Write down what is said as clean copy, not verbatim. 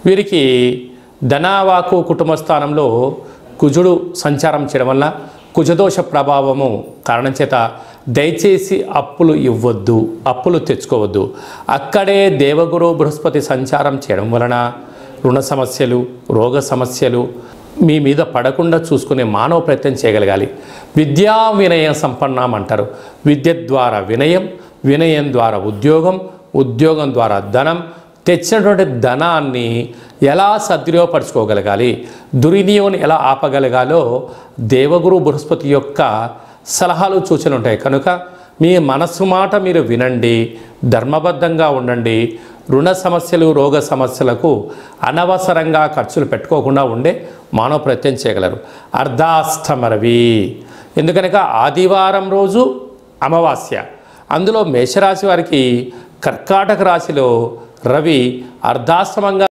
వీరికి ధనవాకు కుటుంబ స్థానంలో కుజుడు సంచారం చేయడం వల్ల కుజదోష ప్రభావము కారణం చేత దయచేసి అప్పులు ఇవ్వద్దు, అప్పులు తెచ్చుకోవద్దు. అక్కడే దేవగురు బృహస్పతి సంచారం చేయడం వలన రుణ సమస్యలు, రోగ సమస్యలు మీ మీద పడకుండా చూసుకునే మానవ ప్రయత్నం చేయగలగాలి. విద్యా వినయ సంపన్నం అంటారు. విద్య ద్వారా వినయం, వినయం ద్వారా ఉద్యోగం, ఉద్యోగం ద్వారా ధనం, తెచ్చినటువంటి ధనాన్ని ఎలా సద్వినియోగపరచుకోగలగాలి, దుర్వినియోగం ఎలా ఆపగలగాలో దేవగురు బృహస్పతి యొక్క సలహాలు సూచనలు ఉంటాయి. కనుక మీ మనస్సు మాట మీరు వినండి, ధర్మబద్ధంగా ఉండండి. రుణ సమస్యలు, రోగ సమస్యలకు అనవసరంగా ఖర్చులు పెట్టుకోకుండా ఉండే మానవ ప్రయత్నం చేయగలరు. అర్ధాష్టమరవి ఎందుకనగా ఆదివారం రోజు అమావాస్య, అందులో మేషరాశి వారికి కర్కాటక రాశిలో రవి అర్ధాష్టమంగా